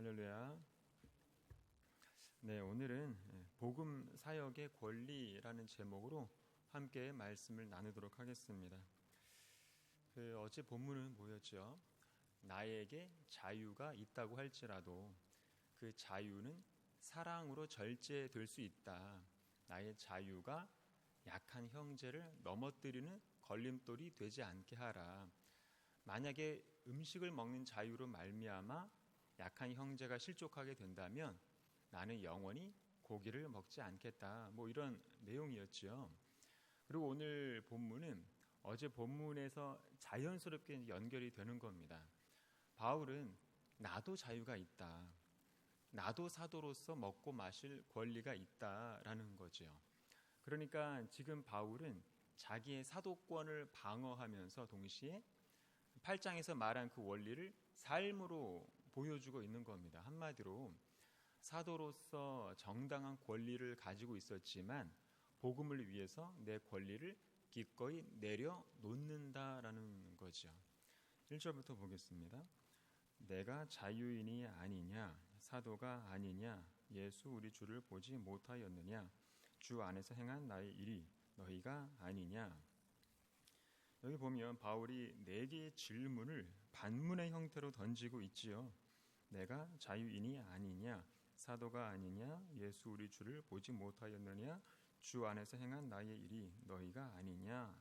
할렐루야. 네, 오늘은 복음 사역의 권리라는 제목으로 함께 말씀을 나누도록 하겠습니다. 어제 본문은 뭐였죠? 나에게 자유가 있다고 할지라도 그 자유는 사랑으로 절제될 수 있다. 나의 자유가 약한 형제를 넘어뜨리는 걸림돌이 되지 않게 하라. 만약에 음식을 먹는 자유로 말미암아 약한 형제가 실족하게 된다면 나는 영원히 고기를 먹지 않겠다. 이런 내용이었죠. 그리고 오늘 본문은 어제 본문에서 자연스럽게 연결이 되는 겁니다. 바울은 나도 자유가 있다. 나도 사도로서 먹고 마실 권리가 있다라는 거죠. 그러니까 지금 바울은 자기의 사도권을 방어하면서 동시에 8장에서 말한 그 원리를 삶으로 보여주고 있는 겁니다. 한마디로 사도로서 정당한 권리를 가지고 있었지만 복음을 위해서 내 권리를 기꺼이 내려놓는다라는 거죠. 1절부터 보겠습니다. 내가 자유인이 아니냐, 사도가 아니냐, 예수 우리 주를 보지 못하였느냐, 주 안에서 행한 나의 일이 너희가 아니냐. 여기 보면 바울이 4개의 질문을 반문의 형태로 던지고 있지요. 내가 자유인이 아니냐, 사도가 아니냐, 예수 우리 주를 보지 못하였느냐, 주 안에서 행한 나의 일이 너희가 아니냐.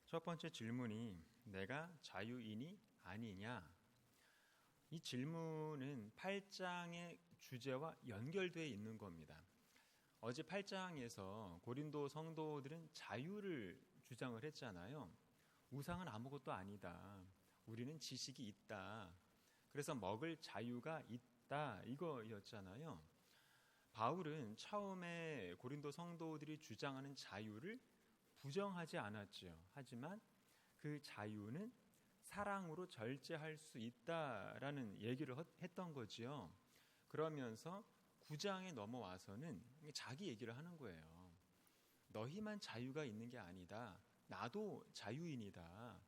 첫 번째 질문이 내가 자유인이 아니냐. 이 질문은 8장의 주제와 연결되어 있는 겁니다. 어제 8장에서 고린도 성도들은 자유를 주장을 했잖아요. 우상은 아무것도 아니다. 우리는 지식이 있다. 그래서 먹을 자유가 있다. 이거였잖아요. 바울은 처음에 고린도 성도들이 주장하는 자유를 부정하지 않았죠. 하지만 그 자유는 사랑으로 절제할 수 있다라는 얘기를 했던 거지요. 그러면서 9장에 넘어와서는 자기 얘기를 하는 거예요. 너희만 자유가 있는 게 아니다. 나도 자유인이다.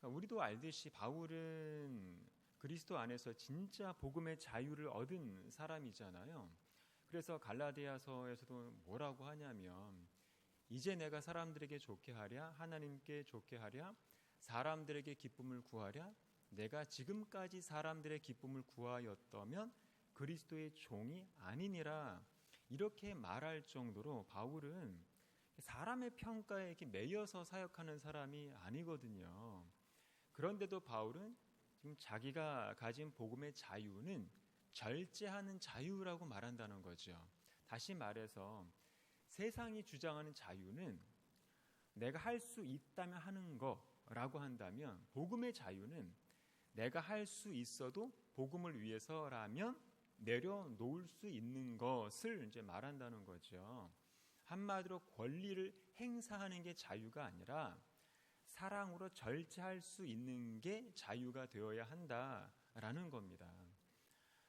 우리도 알듯이 바울은 그리스도 안에서 진짜 복음의 자유를 얻은 사람이잖아요. 그래서 갈라디아서에서도 뭐라고 하냐면 이제 내가 사람들에게 좋게 하랴, 하나님께 좋게 하랴, 사람들에게 기쁨을 구하랴, 내가 지금까지 사람들의 기쁨을 구하였다면 그리스도의 종이 아니니라. 이렇게 말할 정도로 바울은 사람의 평가에 이렇게 매여서 사역하는 사람이 아니거든요. 그런데도 바울은 지금 자기가 가진 복음의 자유는 절제하는 자유라고 말한다는 거죠. 다시 말해서 세상이 주장하는 자유는 내가 할 수 있다면 하는 거라고 한다면 복음의 자유는 내가 할 수 있어도 복음을 위해서라면 내려놓을 수 있는 것을 이제 말한다는 거죠. 한마디로 권리를 행사하는 게 자유가 아니라 사랑으로 절제할 수 있는 게 자유가 되어야 한다라는 겁니다.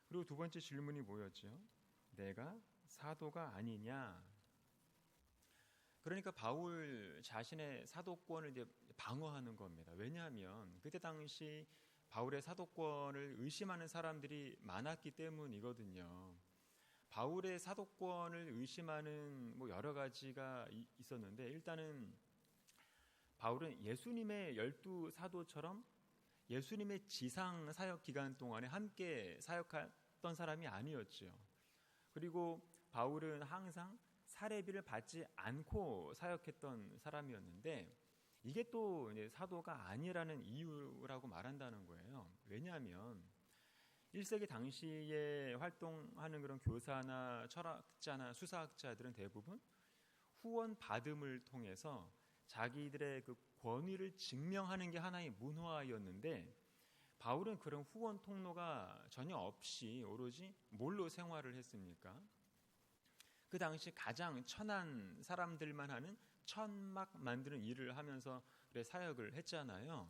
그리고 두 번째 질문이 뭐였죠? 내가 사도가 아니냐? 그러니까 바울 자신의 사도권을 이제 방어하는 겁니다. 왜냐하면 그때 당시 바울의 사도권을 의심하는 사람들이 많았기 때문이거든요. 바울의 사도권을 의심하는 여러 가지가 있었는데 일단은 바울은 예수님의 12사도처럼 예수님의 지상 사역 기간 동안에 함께 사역했던 사람이 아니었죠. 그리고 바울은 항상 사례비를 받지 않고 사역했던 사람이었는데 이게 또 사도가 아니라는 이유라고 말한다는 거예요. 왜냐하면 1세기 당시에 활동하는 그런 교사나 철학자나 수사학자들은 대부분 후원 받음을 통해서 자기들의 그 권위를 증명하는 게 하나의 문화였는데 바울은 그런 후원 통로가 전혀 없이 오로지 뭘로 생활을 했습니까? 그 당시 가장 천한 사람들만 하는 천막 만드는 일을 하면서 사역을 했잖아요.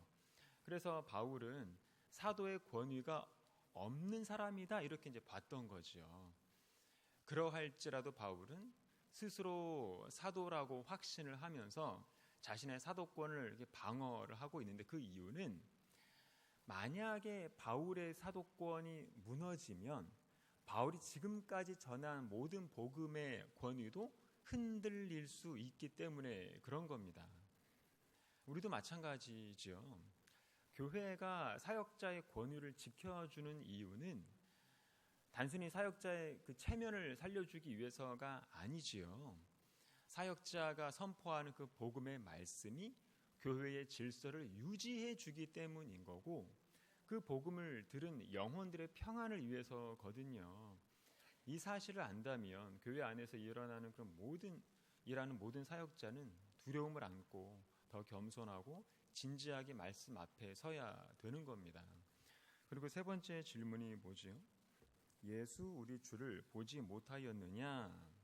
그래서 바울은 사도의 권위가 없는 사람이다 이렇게 이제 봤던 거죠. 그러할지라도 바울은 스스로 사도라고 확신을 하면서 자신의 사도권을 이렇게 방어를 하고 있는데 그 이유는 만약에 바울의 사도권이 무너지면 바울이 지금까지 전한 모든 복음의 권위도 흔들릴 수 있기 때문에 그런 겁니다. 우리도 마찬가지죠. 교회가 사역자의 권위를 지켜주는 이유는 단순히 사역자의 그 체면을 살려주기 위해서가 아니지요. 사역자가 선포하는 그 복음의 말씀이 교회의 질서를 유지해 주기 때문인 거고, 그 복음을 들은 영혼들의 평안을 위해서거든요. 이 사실을 안다면 교회 안에서 일어나는 그런 모든 사역자는 두려움을 안고 더 겸손하고 진지하게 말씀 앞에 서야 되는 겁니다. 그리고 세 번째 질문이 뭐죠? 예수 우리 주를 보지 못하였느냐?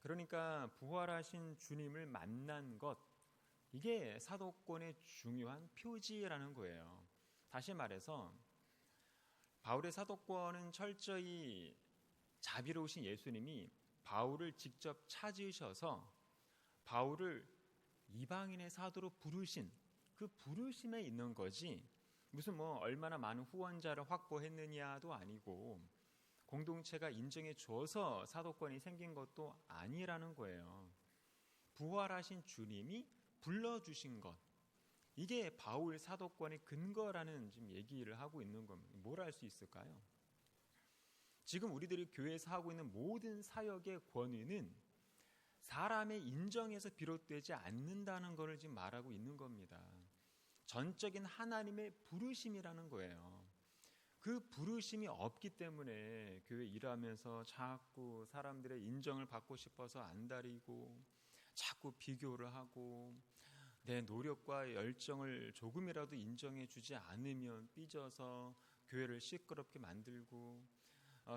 그러니까 부활하신 주님을 만난 것, 이게 사도권의 중요한 표지라는 거예요. 다시 말해서 바울의 사도권은 철저히 자비로우신 예수님이 바울을 직접 찾으셔서 바울을 이방인의 사도로 부르신 그 부르심에 있는 거지, 무슨 얼마나 많은 후원자를 확보했느냐도 아니고 공동체가 인정해 줘서 사도권이 생긴 것도 아니라는 거예요. 부활하신 주님이 불러주신 것, 이게 바울 사도권의 근거라는 지금 얘기를 하고 있는 겁니다. 뭘 할 수 있을까요? 지금 우리들이 교회에서 하고 있는 모든 사역의 권위는 사람의 인정에서 비롯되지 않는다는 것을 지금 말하고 있는 겁니다. 전적인 하나님의 부르심이라는 거예요. 그 부르심이 없기 때문에 교회 일하면서 자꾸 사람들의 인정을 받고 싶어서 안달이고 자꾸 비교를 하고 내 노력과 열정을 조금이라도 인정해 주지 않으면 삐져서 교회를 시끄럽게 만들고,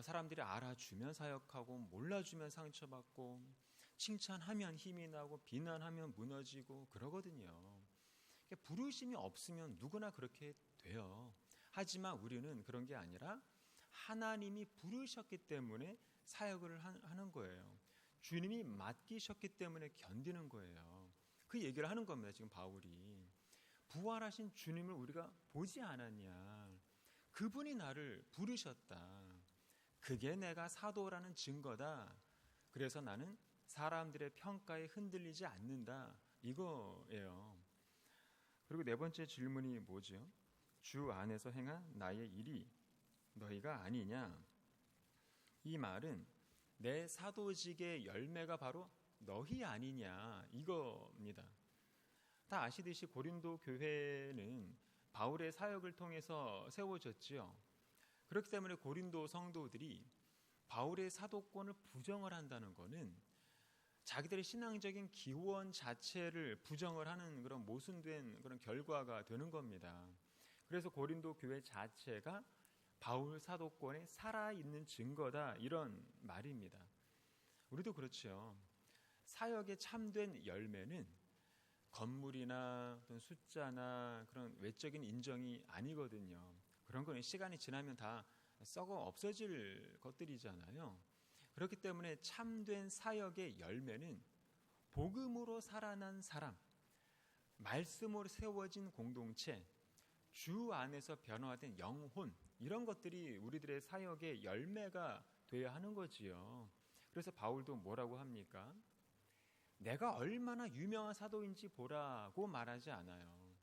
사람들이 알아주면 사역하고 몰라주면 상처받고 칭찬하면 힘이 나고 비난하면 무너지고 그러거든요. 부르심이 없으면 누구나 그렇게 돼요. 하지만 우리는 그런 게 아니라 하나님이 부르셨기 때문에 사역을 하는 거예요. 주님이 맡기셨기 때문에 견디는 거예요. 그 얘기를 하는 겁니다. 지금 바울이 부활하신 주님을 우리가 보지 않았냐, 그분이 나를 부르셨다, 그게 내가 사도라는 증거다, 그래서 나는 사람들의 평가에 흔들리지 않는다, 이거예요. 그리고 네 번째 질문이 뭐죠? 주 안에서 행한 나의 일이 너희가 아니냐? 이 말은 내 사도직의 열매가 바로 너희 아니냐, 이겁니다. 다 아시듯이 고린도 교회는 바울의 사역을 통해서 세워졌지요. 그렇기 때문에 고린도 성도들이 바울의 사도권을 부정을 한다는 것은 자기들의 신앙적인 기원 자체를 부정을 하는 그런 모순된 그런 결과가 되는 겁니다. 그래서 고린도 교회 자체가 바울 사도권에 살아있는 증거다, 이런 말입니다. 우리도 그렇죠. 사역의 참된 열매는 건물이나 어떤 숫자나 그런 외적인 인정이 아니거든요. 그런 거는 시간이 지나면 다 썩어 없어질 것들이잖아요. 그렇기 때문에 참된 사역의 열매는 복음으로 살아난 사람, 말씀으로 세워진 공동체, 주 안에서 변화된 영혼, 이런 것들이 우리들의 사역의 열매가 되어야 하는 거지요. 그래서 바울도 뭐라고 합니까? 내가 얼마나 유명한 사도인지 보라고 말하지 않아요.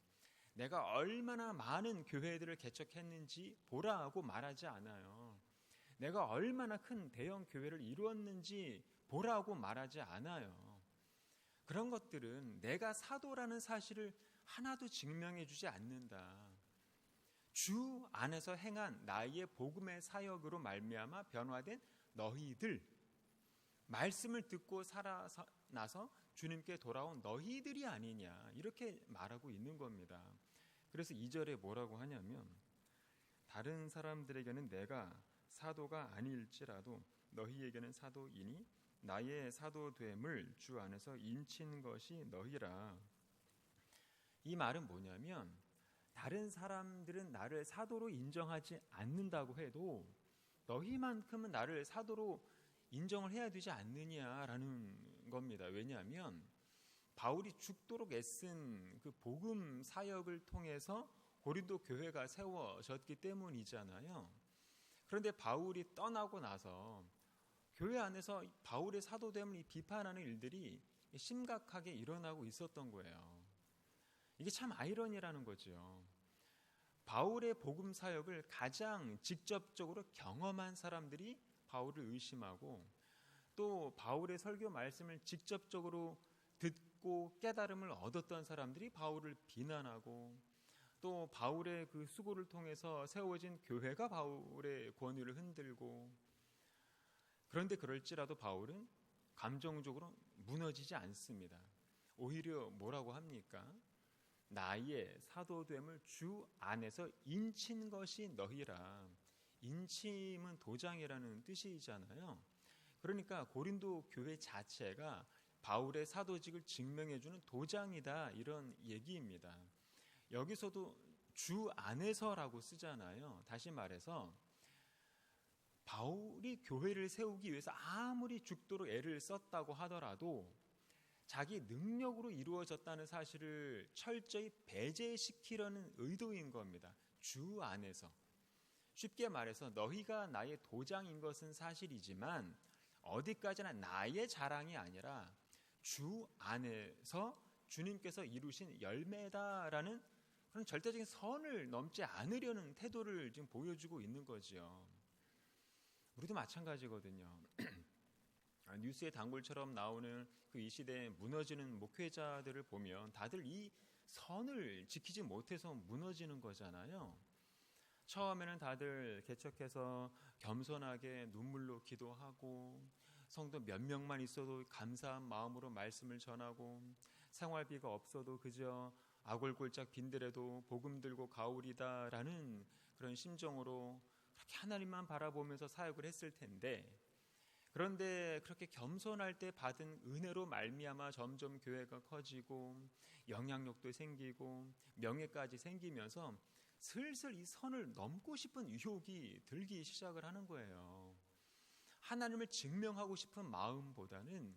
내가 얼마나 많은 교회들을 개척했는지 보라고 말하지 않아요. 내가 얼마나 큰 대형 교회를 이루었는지 보라고 말하지 않아요. 그런 것들은 내가 사도라는 사실을 하나도 증명해 주지 않는다. 주 안에서 행한 나의 복음의 사역으로 말미암아 변화된 너희들, 말씀을 듣고 살아나서 주님께 돌아온 너희들이 아니냐, 이렇게 말하고 있는 겁니다. 그래서 2절에 뭐라고 하냐면, 다른 사람들에게는 내가 사도가 아닐지라도 너희에게는 사도이니 나의 사도됨을 주 안에서 인친 것이 너희라. 이 말은 뭐냐면, 다른 사람들은 나를 사도로 인정하지 않는다고 해도 너희만큼은 나를 사도로 인정을 해야 되지 않느냐라는 겁니다. 왜냐하면 바울이 죽도록 애쓴 그 복음 사역을 통해서 고린도 교회가 세워졌기 때문이잖아요. 그런데 바울이 떠나고 나서 교회 안에서 바울의 사도됨을 비판하는 일들이 심각하게 일어나고 있었던 거예요. 이게 참 아이러니라는 거죠. 바울의 복음 사역을 가장 직접적으로 경험한 사람들이 바울을 의심하고, 또 바울의 설교 말씀을 직접적으로 듣고 깨달음을 얻었던 사람들이 바울을 비난하고, 또 바울의 그 수고를 통해서 세워진 교회가 바울의 권위를 흔들고, 그런데 그럴지라도 바울은 감정적으로 무너지지 않습니다. 오히려 뭐라고 합니까? 나의 사도됨을 주 안에서 인친 것이 너희라. 인침은 도장이라는 뜻이잖아요. 그러니까 고린도 교회 자체가 바울의 사도직을 증명해주는 도장이다, 이런 얘기입니다. 여기서도 주 안에서라고 쓰잖아요. 다시 말해서 바울이 교회를 세우기 위해서 아무리 죽도록 애를 썼다고 하더라도 자기 능력으로 이루어졌다는 사실을 철저히 배제시키려는 의도인 겁니다. 주 안에서. 쉽게 말해서 너희가 나의 도장인 것은 사실이지만 어디까지나 나의 자랑이 아니라 주 안에서 주님께서 이루신 열매다라는 그런 절대적인 선을 넘지 않으려는 태도를 지금 보여주고 있는 거죠. 우리도 마찬가지거든요. 뉴스의 단골처럼 나오는 그 이 시대에 무너지는 목회자들을 보면 다들 이 선을 지키지 못해서 무너지는 거잖아요. 처음에는 다들 개척해서 겸손하게 눈물로 기도하고, 성도 몇 명만 있어도 감사한 마음으로 말씀을 전하고, 생활비가 없어도 그저 아골골짝 빈들에도 복음 들고 가오리다라는 그런 심정으로 그렇게 하나님만 바라보면서 사역을 했을 텐데, 그런데 그렇게 겸손할 때 받은 은혜로 말미암아 점점 교회가 커지고 영향력도 생기고 명예까지 생기면서 슬슬 이 선을 넘고 싶은 유혹이 들기 시작을 하는 거예요. 하나님을 증명하고 싶은 마음보다는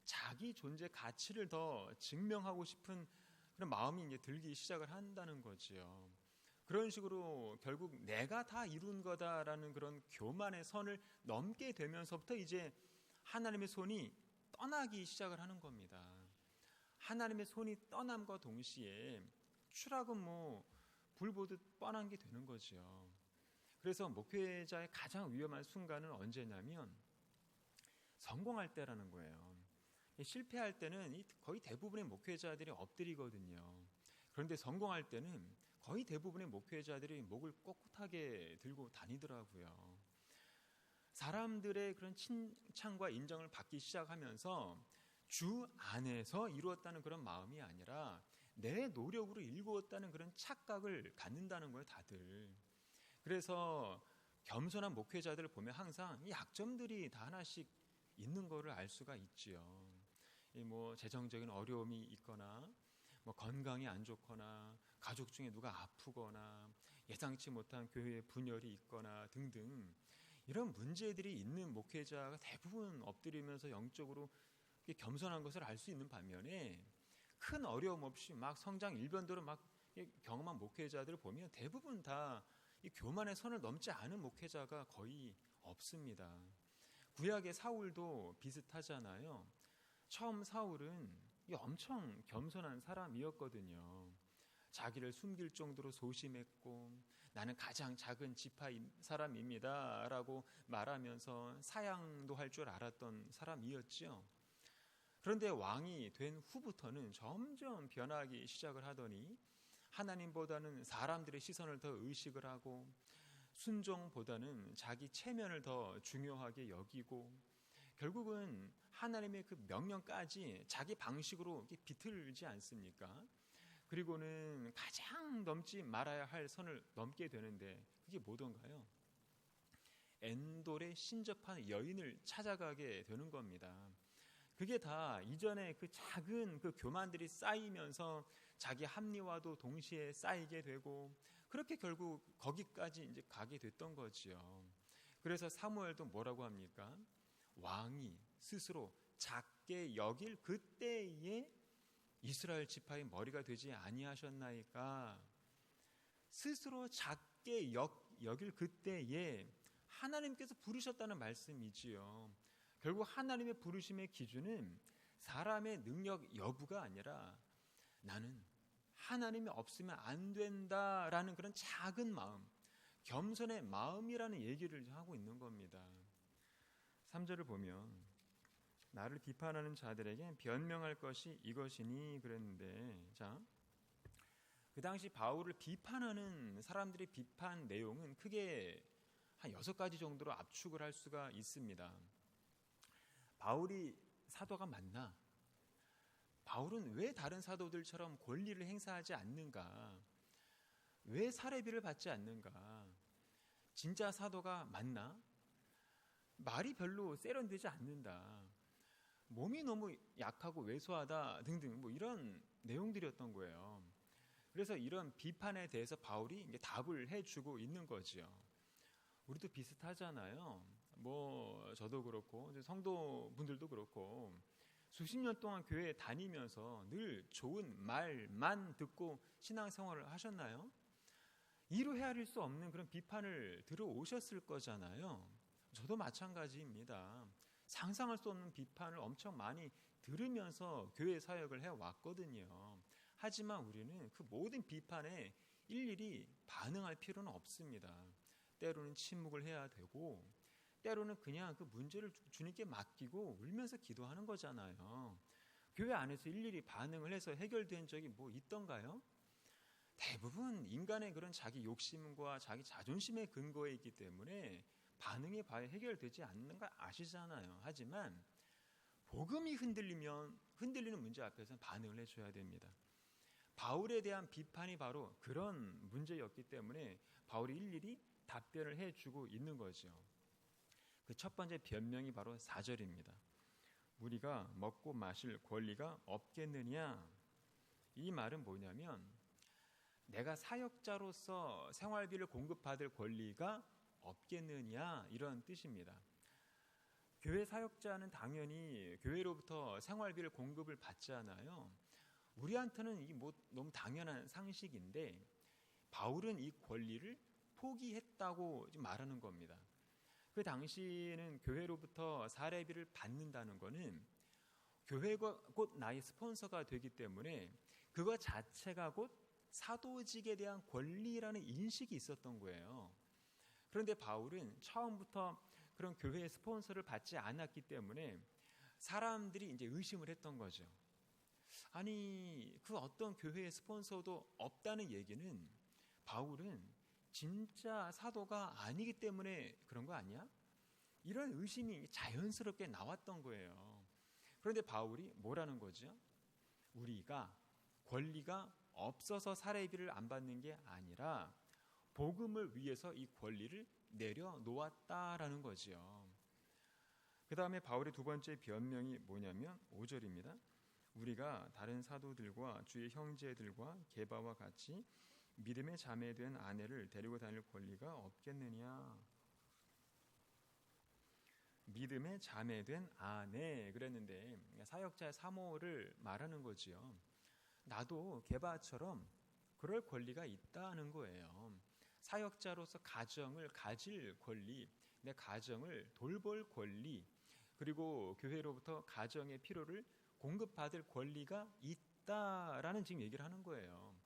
자기 존재 가치를 더 증명하고 싶은 그런 마음이 이제 들기 시작을 한다는 거지요. 그런 식으로 결국 내가 다 이룬 거다라는 그런 교만의 선을 넘게 되면서부터 이제 하나님의 손이 떠나기 시작을 하는 겁니다. 하나님의 손이 떠남과 동시에 추락은 불 보듯 뻔한 게 되는 거죠. 그래서 목회자의 가장 위험한 순간은 언제냐면 성공할 때라는 거예요. 실패할 때는 거의 대부분의 목회자들이 엎드리거든요. 그런데 성공할 때는 거의 대부분의 목회자들이 목을 꼿꼿하게 들고 다니더라고요. 사람들의 그런 칭찬과 인정을 받기 시작하면서 주 안에서 이루었다는 그런 마음이 아니라 내 노력으로 이루었다는 그런 착각을 갖는다는 거예요, 다들. 그래서 겸손한 목회자들을 보면 항상 이 약점들이 다 하나씩 있는 거를 알 수가 있지요. 재정적인 어려움이 있거나, 건강이 안 좋거나, 가족 중에 누가 아프거나, 예상치 못한 교회에 분열이 있거나 등등, 이런 문제들이 있는 목회자가 대부분 엎드리면서 영적으로 겸손한 것을 알 수 있는 반면에 큰 어려움 없이 막 성장 일변도로 막 경험한 목회자들을 보면 대부분 다 이 교만의 선을 넘지 않은 목회자가 거의 없습니다. 구약의 사울도 비슷하잖아요. 처음 사울은 엄청 겸손한 사람이었거든요. 자기를 숨길 정도로 소심했고, 나는 가장 작은 지파 사람입니다 라고 말하면서 사양도 할 줄 알았던 사람이었죠. 그런데 왕이 된 후부터는 점점 변하기 시작을 하더니 하나님보다는 사람들의 시선을 더 의식을 하고, 순종보다는 자기 체면을 더 중요하게 여기고, 결국은 하나님의 그 명령까지 자기 방식으로 비틀지 않습니까? 그리고는 가장 넘지 말아야 할 선을 넘게 되는데 그게 뭐던가요? 엔돌에 신접한 여인을 찾아가게 되는 겁니다. 그게 다 이전에 그 작은 그 교만들이 쌓이면서 자기 합리화도 동시에 쌓이게 되고, 그렇게 결국 거기까지 이제 가게 됐던 거지요. 그래서 사무엘도 뭐라고 합니까? 왕이 스스로 작게 여길 그때에 이스라엘 지파의 머리가 되지 아니하셨나이까. 스스로 작게 여길 그때에 하나님께서 부르셨다는 말씀이지요. 결국 하나님의 부르심의 기준은 사람의 능력 여부가 아니라 나는 하나님이 없으면 안 된다라는 그런 작은 마음, 겸손의 마음이라는 얘기를 하고 있는 겁니다. 3절을 보면 나를 비판하는 자들에게 변명할 것이 이것이니 그랬는데, 자, 그 당시 바울을 비판하는 사람들의 비판 내용은 크게 한 6가지 정도로 압축을 할 수가 있습니다. 바울이 사도가 맞나? 바울은 왜 다른 사도들처럼 권리를 행사하지 않는가? 왜 사례비를 받지 않는가? 진짜 사도가 맞나? 말이 별로 세련되지 않는다. 몸이 너무 약하고 왜소하다 등등 뭐 이런 내용들이었던 거예요. 그래서 이런 비판에 대해서 바울이 이제 답을 해주고 있는 거죠. 우리도 비슷하잖아요. 뭐 저도 그렇고 성도분들도 그렇고 수십 년 동안 교회에 다니면서 늘 좋은 말만 듣고 신앙생활을 하셨나요? 이루 헤아릴 수 없는 그런 비판을 들어오셨을 거잖아요. 저도 마찬가지입니다. 상상할 수 없는 비판을 엄청 많이 들으면서 교회 사역을 해왔거든요. 하지만 우리는 그 모든 비판에 일일이 반응할 필요는 없습니다. 때로는 침묵을 해야 되고 때로는 그냥 그 문제를 주님께 맡기고 울면서 기도하는 거잖아요. 교회 안에서 일일이 반응을 해서 해결된 적이 뭐 있던가요? 대부분 인간의 그런 자기 욕심과 자기 자존심의 근거에 있기 때문에 반응이 봐야 해결되지 않는 거 아시잖아요. 하지만 복음이 흔들리는 문제 앞에서는 반응을 해줘야 됩니다. 바울에 대한 비판이 바로 그런 문제였기 때문에 바울이 일일이 답변을 해주고 있는 거죠. 그 첫 번째 변명이 바로 4절입니다. 우리가 먹고 마실 권리가 없겠느냐? 이 말은 뭐냐면 내가 사역자로서 생활비를 공급받을 권리가 없겠느냐 이런 뜻입니다. 교회 사역자는 당연히 교회로부터 생활비를 공급을 받잖아요. 우리한테는 이게 뭐 너무 당연한 상식인데 바울은 이 권리를 포기했다고 말하는 겁니다. 그 당시에는 교회로부터 사례비를 받는다는 것은 교회가 곧 나의 스폰서가 되기 때문에 그거 자체가 곧 사도직에 대한 권리라는 인식이 있었던 거예요. 그런데 바울은 처음부터 그런 교회의 스폰서를 받지 않았기 때문에 사람들이 이제 의심을 했던 거죠. 아니, 그 어떤 교회의 스폰서도 없다는 얘기는 바울은 진짜 사도가 아니기 때문에 그런 거 아니야? 이런 의심이 자연스럽게 나왔던 거예요. 그런데 바울이 뭐라는 거죠? 우리가 권리가 없어서 사례비를 안 받는 게 아니라 복음을 위해서 이 권리를 내려놓았다라는 거죠. 그 다음에 바울의 두 번째 변명이 뭐냐면 5절입니다. 우리가 다른 사도들과 주의 형제들과 게바와 같이 믿음의 자매된 아내를 데리고 다닐 권리가 없겠느냐. 믿음의 자매된 아내 그랬는데 사역자의 사모를 말하는 거지요. 나도 게바처럼 그럴 권리가 있다는 거예요. 사역자로서 가정을 가질 권리, 내 가정을 돌볼 권리, 그리고 교회로부터 가정의 필요를 공급받을 권리가 있다라는 지금 얘기를 하는 거예요.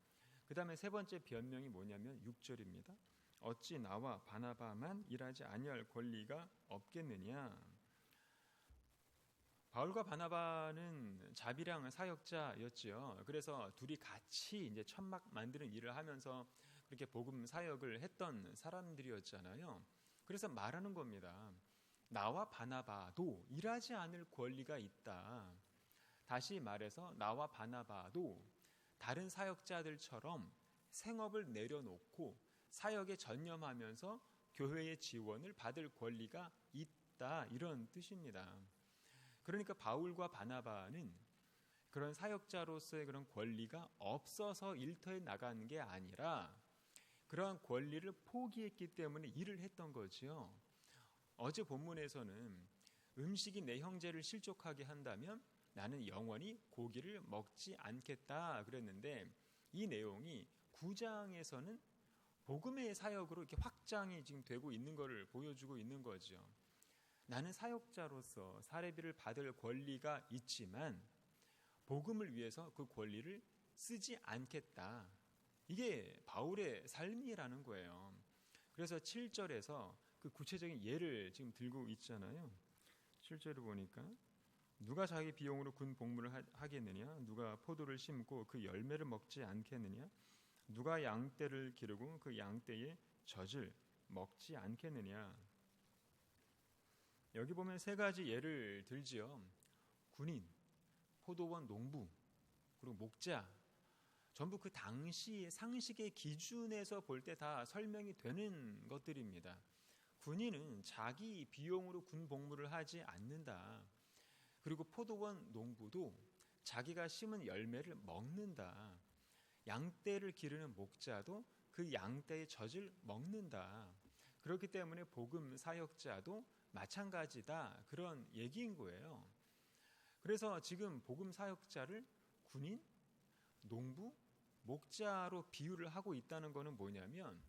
그 다음에 세 번째 변명이 뭐냐면 6절입니다. 어찌 나와 바나바만 일하지 아니할 권리가 없겠느냐. 바울과 바나바는 자비랑 사역자였지요. 그래서 둘이 같이 이제 천막 만드는 일을 하면서 그렇게 복음 사역을 했던 사람들이었잖아요. 그래서 말하는 겁니다. 나와 바나바도 일하지 않을 권리가 있다. 다시 말해서 나와 바나바도 다른 사역자들처럼 생업을 내려놓고 사역에 전념하면서 교회의 지원을 받을 권리가 있다. 이런 뜻입니다. 그러니까 바울과 바나바는 그런 사역자로서의 그런 권리가 없어서 일터에 나가는 게 아니라 그러한 권리를 포기했기 때문에 일을 했던 거지요. 어제 본문에서는 음식이 내 형제를 실족하게 한다면 나는 영원히 고기를 먹지 않겠다 그랬는데 이 내용이 9장에서는 복음의 사역으로 이렇게 확장이 지금 되고 있는 것을 보여주고 있는 거죠. 나는 사역자로서 사례비를 받을 권리가 있지만 복음을 위해서 그 권리를 쓰지 않겠다. 이게 바울의 삶이라는 거예요. 그래서 7절에서 그 구체적인 예를 지금 들고 있잖아요. 7절을 보니까 누가 자기 비용으로 군 복무를 하겠느냐? 누가 포도를 심고 그 열매를 먹지 않겠느냐? 누가 양떼를 기르고 그 양떼의 젖을 먹지 않겠느냐? 여기 보면 세 가지 예를 들지요. 군인, 포도원 농부, 그리고 목자, 전부 그 당시 상식의 기준에서 볼 때 다 설명이 되는 것들입니다. 군인은 자기 비용으로 군 복무를 하지 않는다. 그리고 포도원 농부도 자기가 심은 열매를 먹는다. 양떼를 기르는 목자도 그 양떼의 젖을 먹는다. 그렇기 때문에 복음 사역자도 마찬가지다. 그런 얘기인 거예요. 그래서 지금 복음 사역자를 군인, 농부, 목자로 비유를 하고 있다는 것은 뭐냐면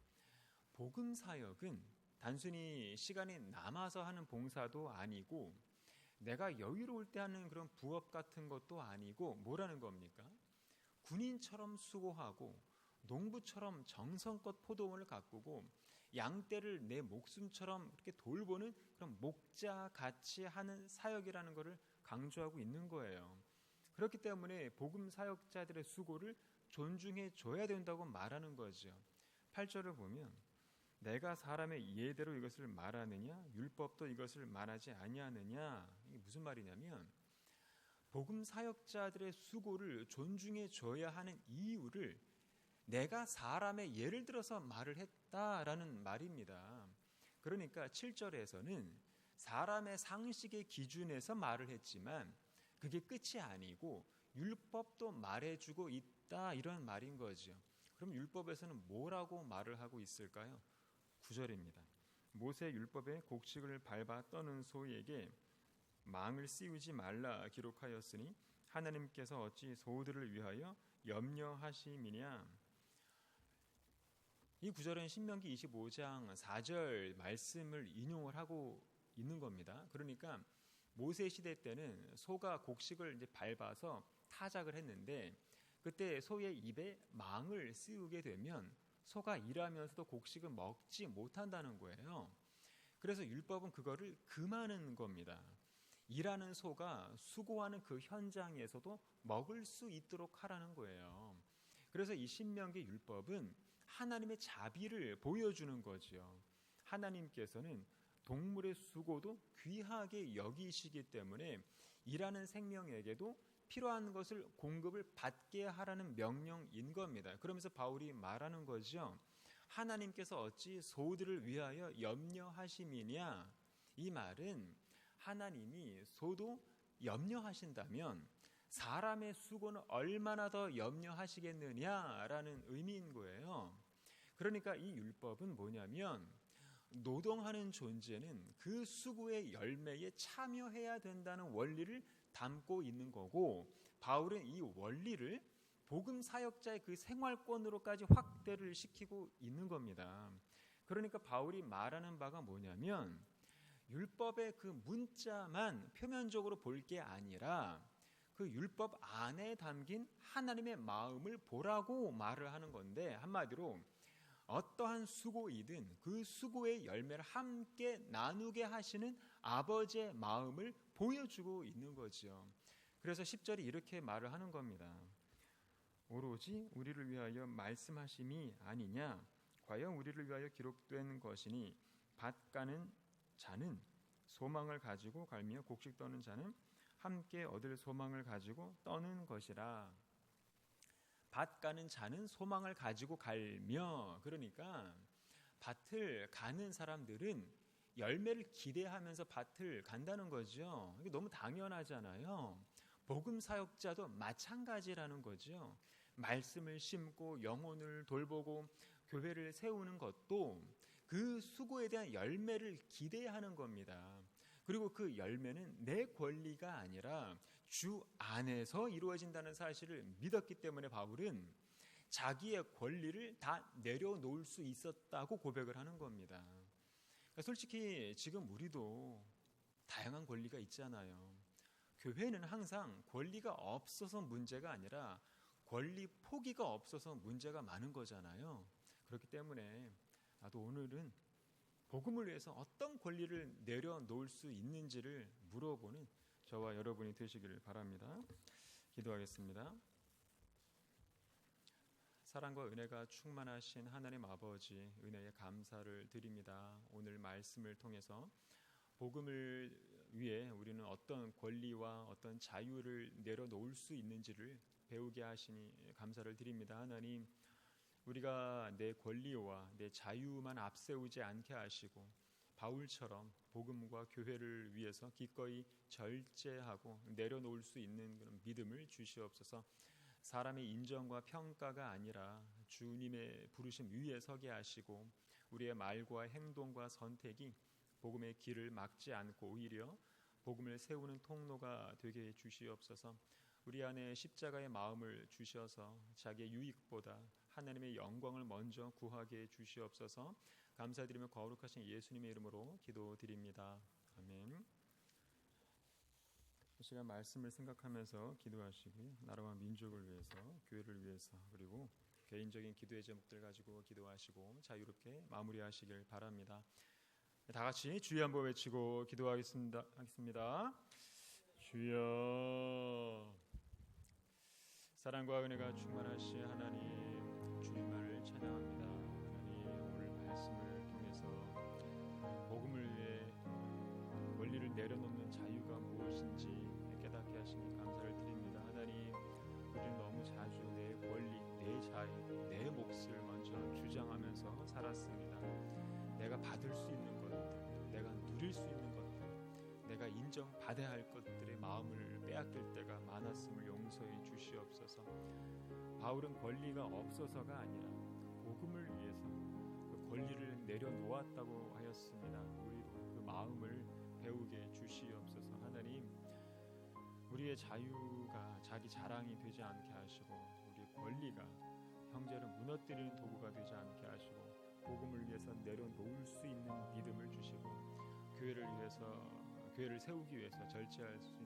복음 사역은 단순히 시간이 남아서 하는 봉사도 아니고 내가 여유로울 때 하는 그런 부업 같은 것도 아니고 뭐라는 겁니까? 군인처럼 수고하고 농부처럼 정성껏 포도원을 가꾸고 양떼를 내 목숨처럼 이렇게 돌보는 그런 목자 같이 하는 사역이라는 것을 강조하고 있는 거예요. 그렇기 때문에 복음 사역자들의 수고를 존중해 줘야 된다고 말하는 거죠. 8절을 보면 내가 사람의 예대로 이것을 말하느냐 율법도 이것을 말하지 아니하느냐. 이게 무슨 말이냐면 복음 사역자들의 수고를 존중해 줘야 하는 이유를 내가 사람의 예를 들어서 말을 했다라는 말입니다. 그러니까 7절에서는 사람의 상식의 기준에서 말을 했지만 그게 끝이 아니고 율법도 말해주고 있다 이런 말인 거죠. 그럼 율법에서는 뭐라고 말을 하고 있을까요? 9절입니다. 모세 율법에 곡식을 밟아 떠는 소에게 망을 씌우지 말라 기록하였으니 하나님께서 어찌 소들을 위하여 염려하심이냐. 이 구절은 신명기 25장 4절 말씀을 인용을 하고 있는 겁니다. 그러니까 모세 시대 때는 소가 곡식을 이제 밟아서 타작을 했는데 그때 소의 입에 망을 씌우게 되면 소가 일하면서도 곡식을 먹지 못한다는 거예요. 그래서 율법은 그거를 금하는 겁니다. 일하는 소가 수고하는 그 현장에서도 먹을 수 있도록 하라는 거예요. 그래서 이 신명기 율법은 하나님의 자비를 보여주는 거죠. 하나님께서는 동물의 수고도 귀하게 여기시기 때문에 일하는 생명에게도 필요한 것을 공급을 받게 하라는 명령인 겁니다. 그러면서 바울이 말하는 거죠. 하나님께서 어찌 소들을 위하여 염려하심이냐. 이 말은 하나님이 소도 염려하신다면 사람의 수고는 얼마나 더 염려하시겠느냐라는 의미인 거예요. 그러니까 이 율법은 뭐냐면 노동하는 존재는 그 수고의 열매에 참여해야 된다는 원리를 담고 있는 거고 바울은 이 원리를 복음 사역자의 그 생활권으로까지 확대를 시키고 있는 겁니다. 그러니까 바울이 말하는 바가 뭐냐면 율법의 그 문자만 표면적으로 볼 게 아니라 그 율법 안에 담긴 하나님의 마음을 보라고 말을 하는 건데 한마디로 어떠한 수고이든 그 수고의 열매를 함께 나누게 하시는 아버지의 마음을 보여주고 있는 거죠. 그래서 10절이 이렇게 말을 하는 겁니다. 오로지 우리를 위하여 말씀하심이 아니냐. 과연 우리를 위하여 기록된 것이니 밭 가는 자는 소망을 가지고 갈며 곡식 떠는 자는 함께 얻을 소망을 가지고 떠는 것이라. 밭 가는 자는 소망을 가지고 갈며, 그러니까 밭을 가는 사람들은 열매를 기대하면서 밭을 간다는 거죠. 이게 너무 당연하잖아요. 복음 사역자도 마찬가지라는 거죠. 말씀을 심고 영혼을 돌보고 교회를 세우는 것도 그 수고에 대한 열매를 기대하는 겁니다. 그리고 그 열매는 내 권리가 아니라 주 안에서 이루어진다는 사실을 믿었기 때문에 바울은 자기의 권리를 다 내려놓을 수 있었다고 고백을 하는 겁니다. 그러니까 솔직히 지금 우리도 다양한 권리가 있잖아요. 교회는 항상 권리가 없어서 문제가 아니라 권리 포기가 없어서 문제가 많은 거잖아요. 그렇기 때문에 나도 오늘은 복음을 위해서 어떤 권리를 내려놓을 수 있는지를 물어보는 저와 여러분이 되시기를 바랍니다. 기도하겠습니다. 사랑과 은혜가 충만하신 하나님 아버지, 은혜에 감사를 드립니다. 오늘 말씀을 통해서 복음을 위해 우리는 어떤 권리와 어떤 자유를 내려놓을 수 있는지를 배우게 하시니 감사를 드립니다. 하나님, 우리가 내 권리와 내 자유만 앞세우지 않게 하시고 바울처럼 복음과 교회를 위해서 기꺼이 절제하고 내려놓을 수 있는 그런 믿음을 주시옵소서. 사람의 인정과 평가가 아니라 주님의 부르심 위에 서게 하시고 우리의 말과 행동과 선택이 복음의 길을 막지 않고 오히려 복음을 세우는 통로가 되게 해 주시옵소서. 우리 안에 십자가의 마음을 주셔서 자기의 유익보다 하나님의 영광을 먼저 구하게 해 주시옵소서. 감사드리며 거룩하신 예수님의 이름으로 기도드립니다. 아멘. 이 시간 말씀을 생각하면서 기도하시고요. 나라와 민족을 위해서, 교회를 위해서, 그리고 개인적인 기도의 제목들 가지고 기도하시고 자유롭게 마무리하시길 바랍니다. 다 같이 주여 한번 외치고 기도하겠습니다. 주여. 사랑과 은혜가 충만하신 하나님, 주님만을 찬양합니다. 하나님, 오늘 말씀을 통해서 복음을 위해 권리를 내려놓는 자유가 무엇인지 깨닫게 하시니 감사를 드립니다. 하나님, 우리는 너무 자주 내 권리, 내 자유, 내 몫을 먼저 주장하면서 살았습니다. 내가 받을 수 있는 것들, 내가 누릴 수 있는 것들, 내가 인정받아야 할 것들의 마음을 빼앗길 때가 많았음을 용서해 주시옵소서. 바울은 권리가 없어서가 아니라 복음을 위해서 그 권리를 내려놓았다고 하였습니다. 우리도 그 마음을 배우게 주시옵소서. 하나님, 우리의 자유가 자기 자랑이 되지 않게 하시고 우리의 권리가 형제를 무너뜨리는 도구가 되지 않게 하시고 복음을 위해서 내려놓을 수 있는 믿음을 주시고 교회를 세우기 위해서 절제할 수 있는